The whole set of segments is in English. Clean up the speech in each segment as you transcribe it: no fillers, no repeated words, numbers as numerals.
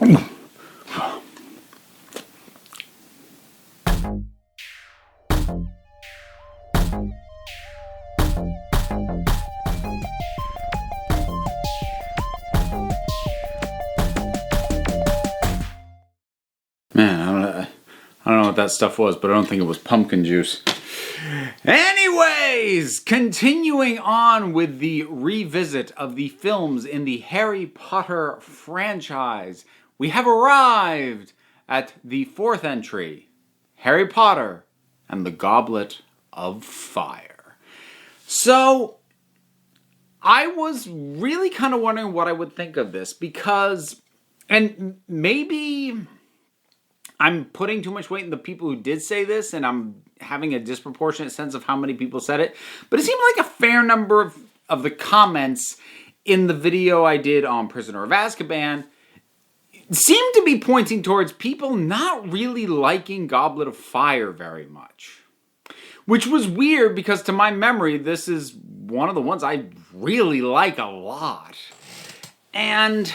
Man, I don't know what that stuff was, but I don't think it was pumpkin juice. Anyways, continuing on with the revisit of the films in the Harry Potter franchise, we have arrived at the fourth entry, Harry Potter and the Goblet of Fire. So, I was really kind of wondering what I would think of this because, and maybe I'm putting too much weight in the people who did say this, and I'm having a disproportionate sense of how many people said it. But it seemed like a fair number of the comments in the video I did on Prisoner of Azkaban seemed to be pointing towards people not really liking Goblet of Fire very much. Which was weird because to my memory, this is one of the ones I really like a lot. And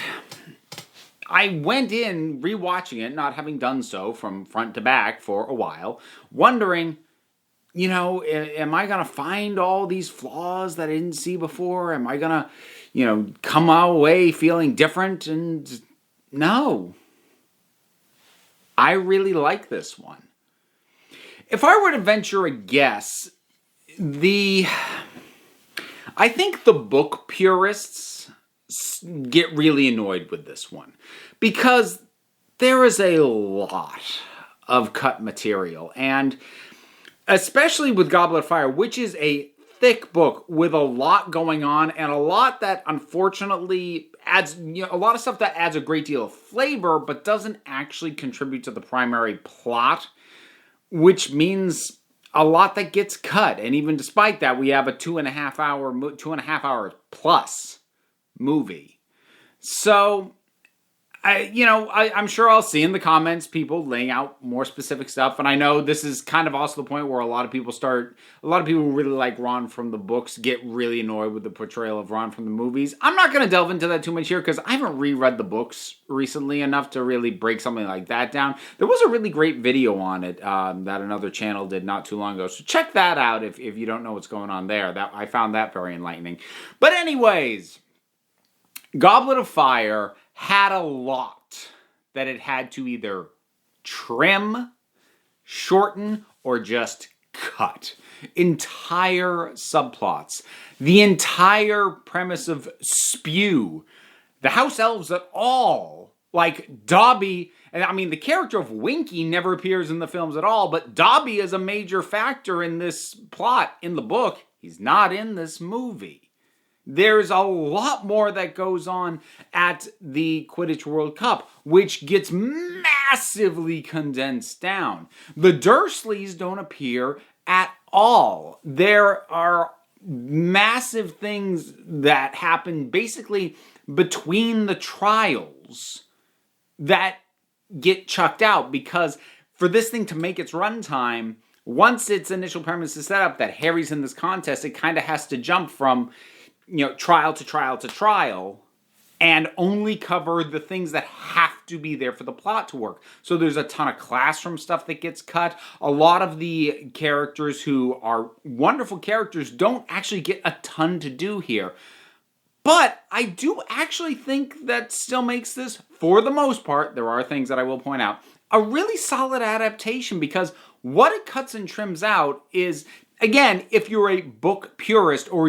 I went in rewatching it, not having done so from front to back for a while, wondering, you know, am I going to find all these flaws that I didn't see before? Am I going to, you know, come away feeling different? And no. I really like this one. If I were to venture a guess, I think the book purists get really annoyed with this one because there is a lot of cut material, and especially with Goblet of Fire, which is a thick book with a lot going on and a lot that unfortunately adds, you know, a lot of stuff that adds a great deal of flavor but doesn't actually contribute to the primary plot, which means a lot that gets cut. And even despite that, we have a 2.5 hour plus movie. So, I'm sure I'll see in the comments people laying out more specific stuff. And I know this is kind of also the point where a lot of people who really like Ron from the books get really annoyed with the portrayal of Ron from the movies. I'm not going to delve into that too much here because I haven't reread the books recently enough to really break something like that down. There was a really great video on it that another channel did not too long ago. So check that out if you don't know what's going on there. I found that very enlightening. But anyways, Goblet of Fire had a lot that it had to either trim, shorten, or just cut. Entire subplots. The entire premise of Spew. The house elves at all. Like Dobby, and I mean the character of Winky never appears in the films at all, but Dobby is a major factor in this plot in the book. He's not in this movie. There's a lot more that goes on at the Quidditch World Cup, which gets massively condensed down. The Dursleys don't appear at all. There are massive things that happen basically between the trials that get chucked out because for this thing to make its runtime, once its initial premise is set up that Harry's in this contest, it kind of has to jump from trial to trial to trial, and only cover the things that have to be there for the plot to work. So there's a ton of classroom stuff that gets cut. A lot of the characters who are wonderful characters don't actually get a ton to do here. But I do actually think that still makes this, for the most part, there are things that I will point out, a really solid adaptation because what it cuts and trims out is, again, if you're a book purist or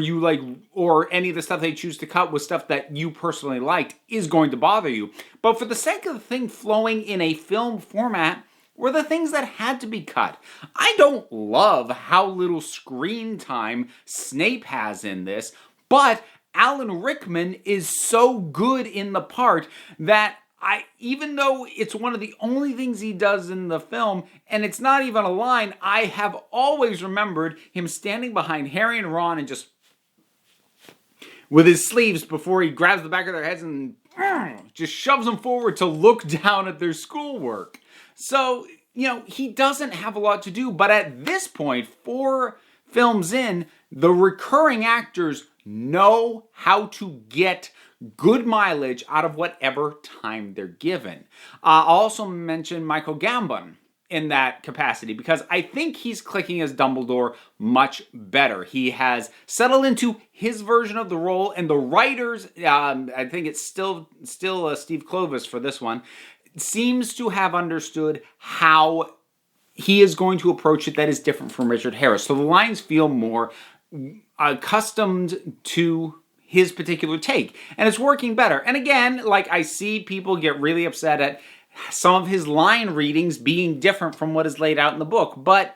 any of the stuff they choose to cut was stuff that you personally liked, is going to bother you. But for the sake of the thing flowing in a film format, were the things that had to be cut. I don't love how little screen time Snape has in this, but Alan Rickman is so good in the part that even though it's one of the only things he does in the film, and it's not even a line, I have always remembered him standing behind Harry and Ron and just with his sleeves before he grabs the back of their heads and just shoves them forward to look down at their schoolwork. So, he doesn't have a lot to do, but at this point, 4 films in, the recurring actors know how to get good mileage out of whatever time they're given. I'll also mention Michael Gambon in that capacity, because I think he's clicking as Dumbledore much better. He has settled into his version of the role, and the writers, I think it's still Steve Kloves for this one, seems to have understood how he is going to approach it that is different from Richard Harris. So the lines feel more accustomed to his particular take, and it's working better. And again, like, I see people get really upset at some of his line readings being different from what is laid out in the book, but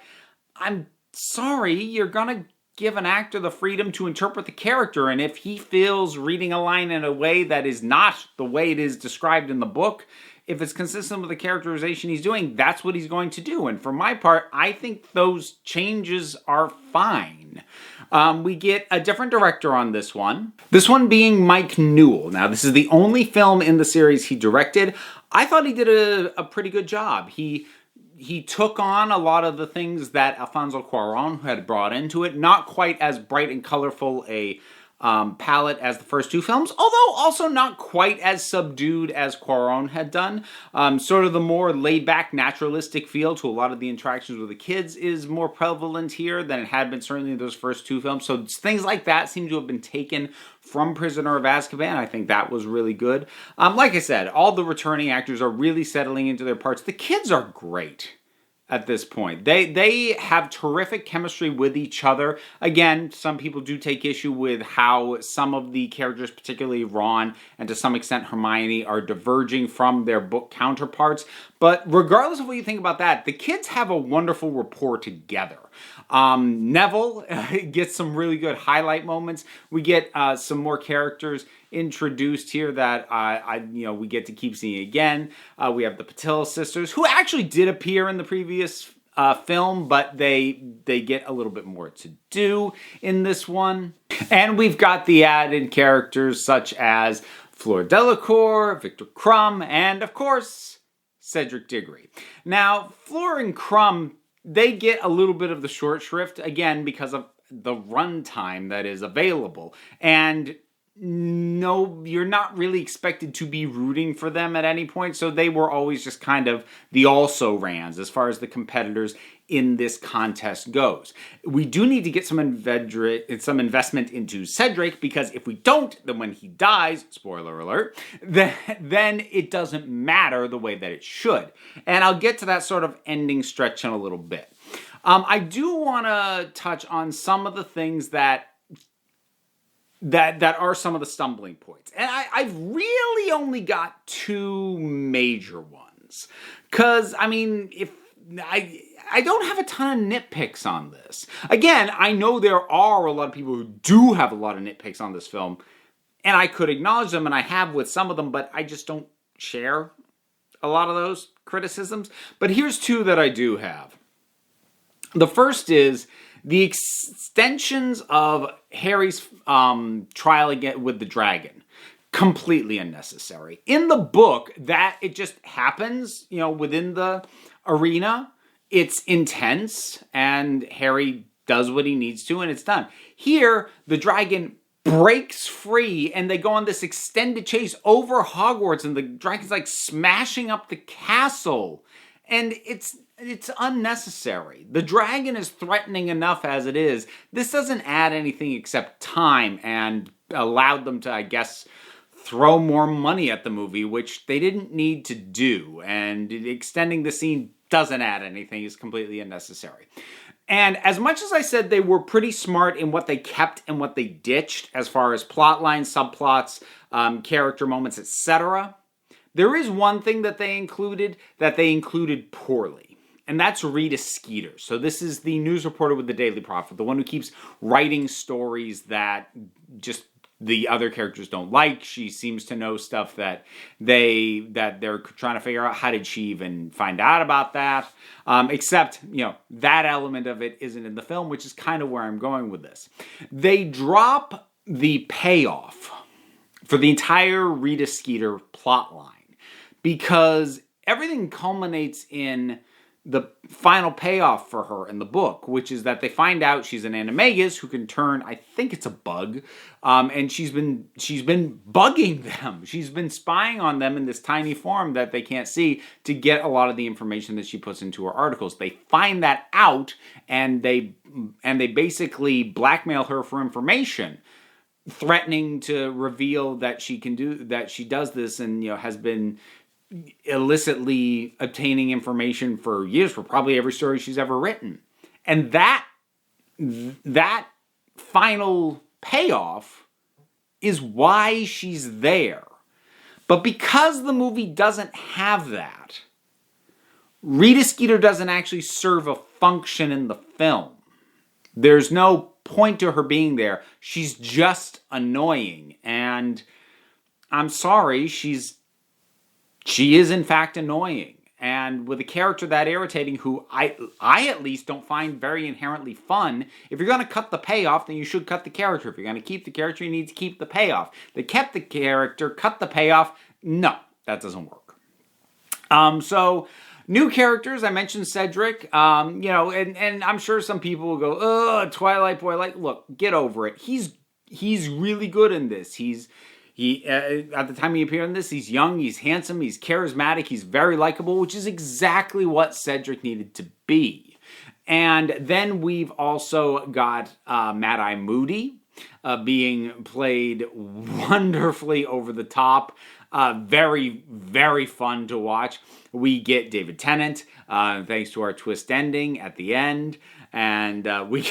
I'm sorry, you're gonna give an actor the freedom to interpret the character, and if he feels reading a line in a way that is not the way it is described in the book, if it's consistent with the characterization he's doing, that's what he's going to do. And for my part, I think those changes are fine. We get a different director on this one. This one being Mike Newell. Now, this is the only film in the series he directed. I thought he did a pretty good job. He took on a lot of the things that Alfonso Cuarón had brought into it. Not quite as bright and colorful a palette as the first two films, although also not quite as subdued as Cuarón had done. Sort of the more laid-back, naturalistic feel to a lot of the interactions with the kids is more prevalent here than it had been certainly in those first two films. So things like that seem to have been taken from Prisoner of Azkaban. I think that was really good. Like I said, all the returning actors are really settling into their parts. The kids are great at this point. They have terrific chemistry with each other. Again, some people do take issue with how some of the characters, particularly Ron and to some extent Hermione, are diverging from their book counterparts. But regardless of what you think about that, the kids have a wonderful rapport together. Neville gets some really good highlight moments. We get some more characters introduced here that we get to keep seeing again. We have the Pattillo Sisters, who actually did appear in the previous film, but they get a little bit more to do in this one. And we've got the added characters such as Fleur Delacour, Victor Crumb, and of course, Cedric Diggory. Now, Fleur and Crumb, they get a little bit of the short shrift, again, because of the runtime that is available. And no, you're not really expected to be rooting for them at any point, so they were always just kind of the also-rans as far as the competitors in this contest goes. We do need to get some investment into Cedric, because if we don't, then when he dies, spoiler alert, then it doesn't matter the way that it should. And I'll get to that sort of ending stretch in a little bit. I do want to touch on some of the things that are some of the stumbling points. And I've really only got two major ones. Because, I mean, if I don't have a ton of nitpicks on this. Again, I know there are a lot of people who do have a lot of nitpicks on this film, and I could acknowledge them, and I have with some of them, but I just don't share a lot of those criticisms. But here's two that I do have. The first is the extensions of Harry's trial again with the dragon. Completely unnecessary. In the book, that it just happens, within the arena. It's intense, and Harry does what he needs to, and it's done. Here, the dragon breaks free, and they go on this extended chase over Hogwarts, and the dragon's like smashing up the castle. And it's unnecessary. The dragon is threatening enough as it is. This doesn't add anything except time, and allowed them to, I guess, throw more money at the movie, which they didn't need to do. And extending the scene doesn't add anything. It's completely unnecessary. And as much as I said they were pretty smart in what they kept and what they ditched as far as plot lines, subplots, character moments, etc., there is one thing that they included poorly, and that's Rita Skeeter. So this is the news reporter with the Daily Prophet, the one who keeps writing stories that just the other characters don't like. She seems to know stuff that they're trying to figure out. How did she even find out about that? Except, that element of it isn't in the film, which is kind of where I'm going with this. They drop the payoff for the entire Rita Skeeter plotline, because everything culminates in the final payoff for her in the book, which is that they find out she's an animagus who can turn, I think it's a bug, and she's been bugging them. She's been spying on them in this tiny form that they can't see to get a lot of the information that she puts into her articles. They find that out, and they basically blackmail her for information, threatening to reveal that she does this, and has been illicitly obtaining information for years, for probably every story she's ever written. And that final payoff is why she's there. But because the movie doesn't have that, Rita Skeeter doesn't actually serve a function in the film. There's no point to her being there. She's just annoying. And I'm sorry, she is in fact annoying. And with a character that irritating, who I at least don't find very inherently fun, if you're going to cut the payoff, then you should cut the character. If you're going to keep the character, you need to keep the payoff. They kept the character, cut the payoff. No, that doesn't work. So, new characters, I mentioned Cedric, and I'm sure some people will go, "Oh, Twilight Boy." Like, look, get over it. He's really good in this. At the time he appeared in this, he's young, he's handsome, he's charismatic, he's very likable, which is exactly what Cedric needed to be. And then we've also got Mad-Eye Moody being played wonderfully over the top. Very, very fun to watch. We get David Tennant, thanks to our twist ending at the end, and we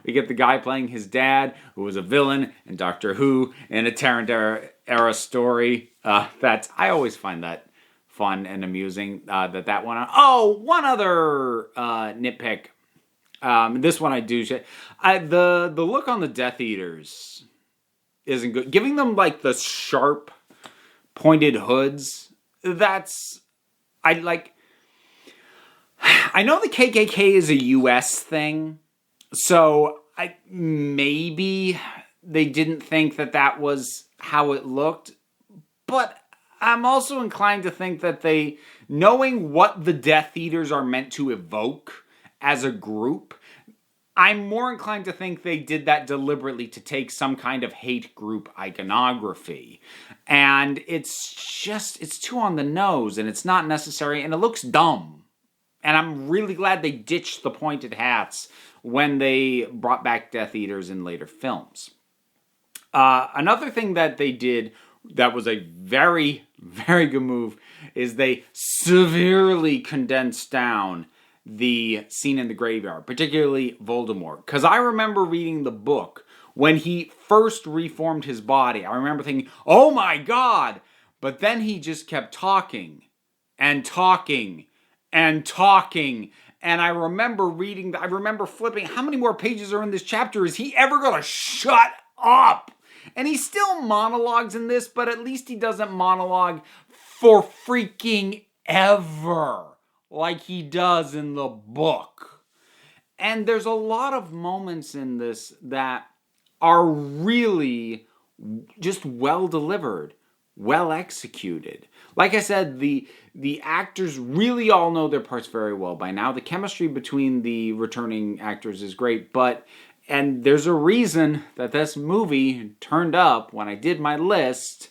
get the guy playing his dad, who was a villain in Doctor Who in a Tarrant era story. I always find that fun and amusing that went on. Oh, one other nitpick. This one I do. The look on the Death Eaters isn't good. Giving them like the sharp, pointed hoods. I know the KKK is a U.S. thing. So, maybe they didn't think that was how it looked. But I'm also inclined to think that knowing what the Death Eaters are meant to evoke as a group, I'm more inclined to think they did that deliberately to take some kind of hate group iconography. And it's too on the nose, and it's not necessary, and it looks dumb. And I'm really glad they ditched the pointed hats when they brought back Death Eaters in later films. Another thing that they did that was a very, very good move is they severely condensed down the scene in the graveyard, particularly Voldemort. Because I remember reading the book when he first reformed his body. I remember thinking, oh my God! But then he just kept talking and talking and talking. And I remember flipping, how many more pages are in this chapter? Is he ever going to shut up? And he still monologues in this, but at least he doesn't monologue for freaking ever like he does in the book. And there's a lot of moments in this that are really just well delivered, well executed. Like I said, the actors really all know their parts very well by now. The chemistry between the returning actors is great, and there's a reason that this movie turned up when I did my list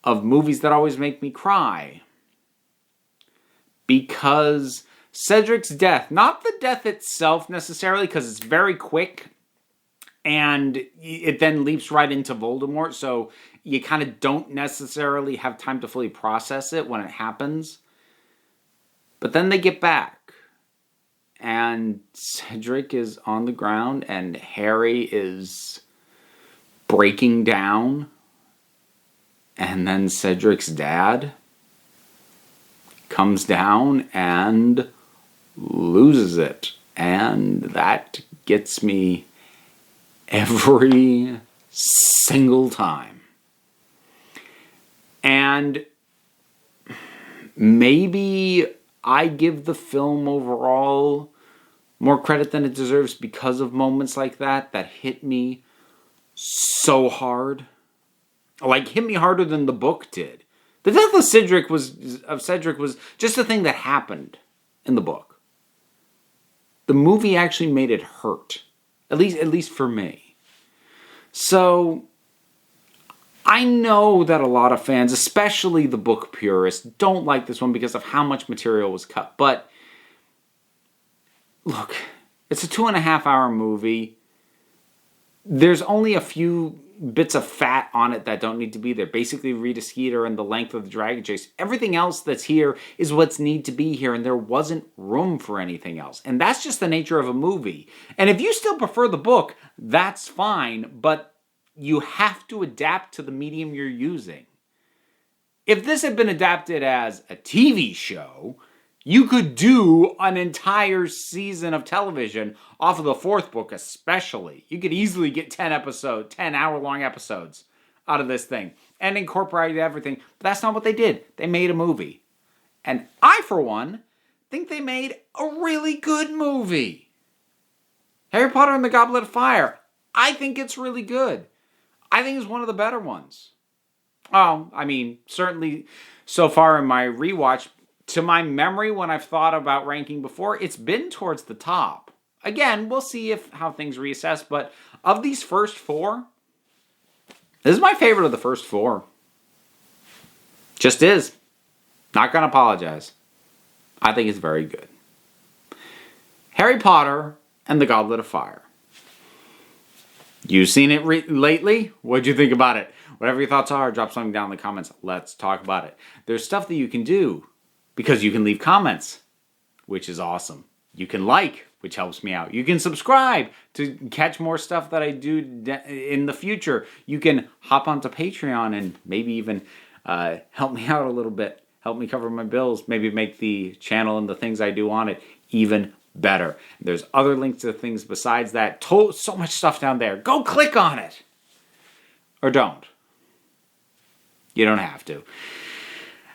of movies that always make me cry. Because Cedric's death, not the death itself necessarily, because it's very quick, and it then leaps right into Voldemort, so you kind of don't necessarily have time to fully process it when it happens. But then they get back, and Cedric is on the ground, and Harry is breaking down, and then Cedric's dad comes down and loses it. And that gets me every single time. And maybe I give the film overall more credit than it deserves because of moments like that hit me so hard. Like, hit me harder than the book did. The death of Cedric was just a thing that happened in the book. The movie actually made it hurt. At least for me. So, I know that a lot of fans, especially the book purists, don't like this one because of how much material was cut. But, look, it's a 2.5-hour movie. There's only a few bits of fat on it that don't need to be there. Basically, Rita Skeeter and the length of the dragon chase. Everything else that's here is what's need to be here, and there wasn't room for anything else. And that's just the nature of a movie. And if you still prefer the book, that's fine, but you have to adapt to the medium you're using. If this had been adapted as a TV show, you could do an entire season of television off of the fourth book especially. You could easily get 10 hour-long episodes out of this thing and incorporate everything. But that's not what they did. They made a movie. And I, for one, think they made a really good movie. Harry Potter and the Goblet of Fire. I think it's really good. I think it's one of the better ones. Oh, I mean, certainly so far in my rewatch, to my memory, when I've thought about ranking before, it's been towards the top. Again, we'll see how things reassess, but of these first four, this is my favorite of the first four. Just is. Not going to apologize. I think it's very good. Harry Potter and the Goblet of Fire. You've seen it lately? What'd you think about it? Whatever your thoughts are, drop something down in the comments. Let's talk about it. There's stuff that you can do because you can leave comments, which is awesome. You can like, which helps me out. You can subscribe to catch more stuff that I do in the future. You can hop onto Patreon and maybe even help me out a little bit. Help me cover my bills. Maybe make the channel and the things I do on it even better. There's other links to things besides that. So much stuff down there. Go click on it. Or don't. You don't have to.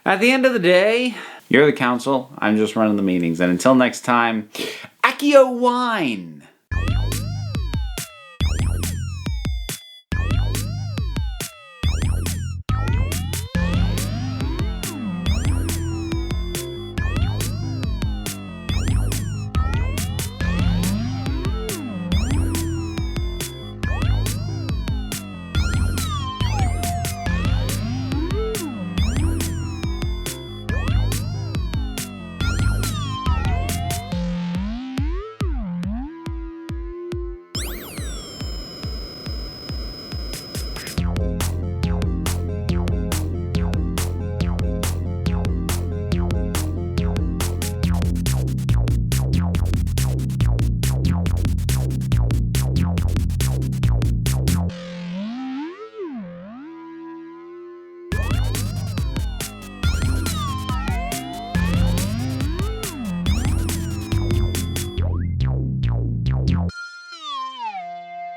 At the end of the day, you're the council. I'm just running the meetings. And until next time, Accio Wine.